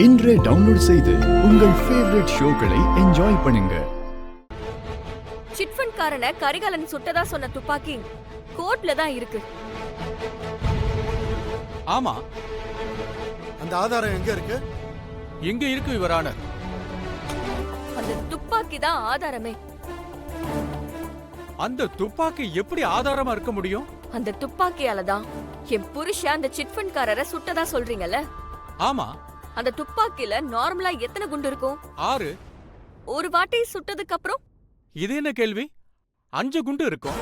இன்றே டவுன்லோட் செய்து உங்கள் ஃபேவரட் ஷோக்களை என்ஜாய் பண்ணுங்க. சிட்ஃபண்ட் காரனை கரிகாலன் சுட்டதா சொன்ன துப்பாக்கி கோர்ட்ல தான் இருக்கு. ஆமா, அந்த ஆதாரம் எங்க இருக்கு? எங்க இருக்கு யுவரான? அந்த துப்பாக்கி தான் ஆதாரமே. அந்த துப்பாக்கி எப்படி ஆதாரமா இருக்க முடியும்? அந்த துப்பாக்கியால தான் என் புருஷன் அந்த சிட்ஃபண்ட் காரரை சுட்டதா சொல்றீங்கல்ல? ஆமா. அந்த துப்பாக்கில நார்மலா எத்தனை குண்டு இருக்கும்? 6. ஒரு வாட்டி சுட்டதுக்கு அப்புறம்? இது என்ன கேள்வி? 5 குண்டு இருக்கும்.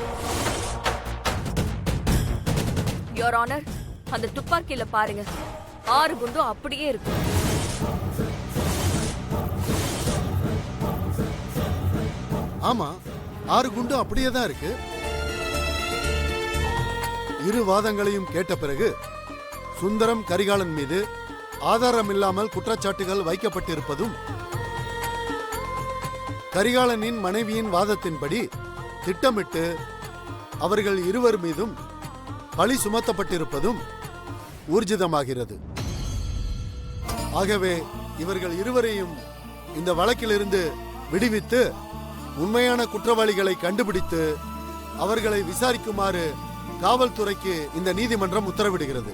யுவர் ஆனர், அந்த துப்பாக்கில பாருங்க, 6 குண்டும் அப்படியே இருக்கும். ஆமா, 6 குண்டு அப்படியே தான் இருக்கு. இரு வாதங்களையும் கேட்ட பிறகு சுந்தரம் கரிகாலன் மீது ஆதாரம் இல்லாமல் குற்றச்சாட்டுகள் வைக்கப்பட்டிருப்பதும், கரிகாலனின் மனைவியின் வாதத்தின்படி திட்டமிட்டு அவர்கள் இருவர் மீதும் பழி சுமத்தப்பட்டிருப்பதும் ஊர்ஜிதமாகிறது. ஆகவே இவர்கள் இருவரையும் இந்த வழக்கிலிருந்து விடுவித்து உண்மையான குற்றவாளிகளை கண்டுபிடித்து அவர்களை விசாரிக்குமாறு காவல்துறைக்கு இந்த நீதிமன்றம் உத்தரவிடுகிறது.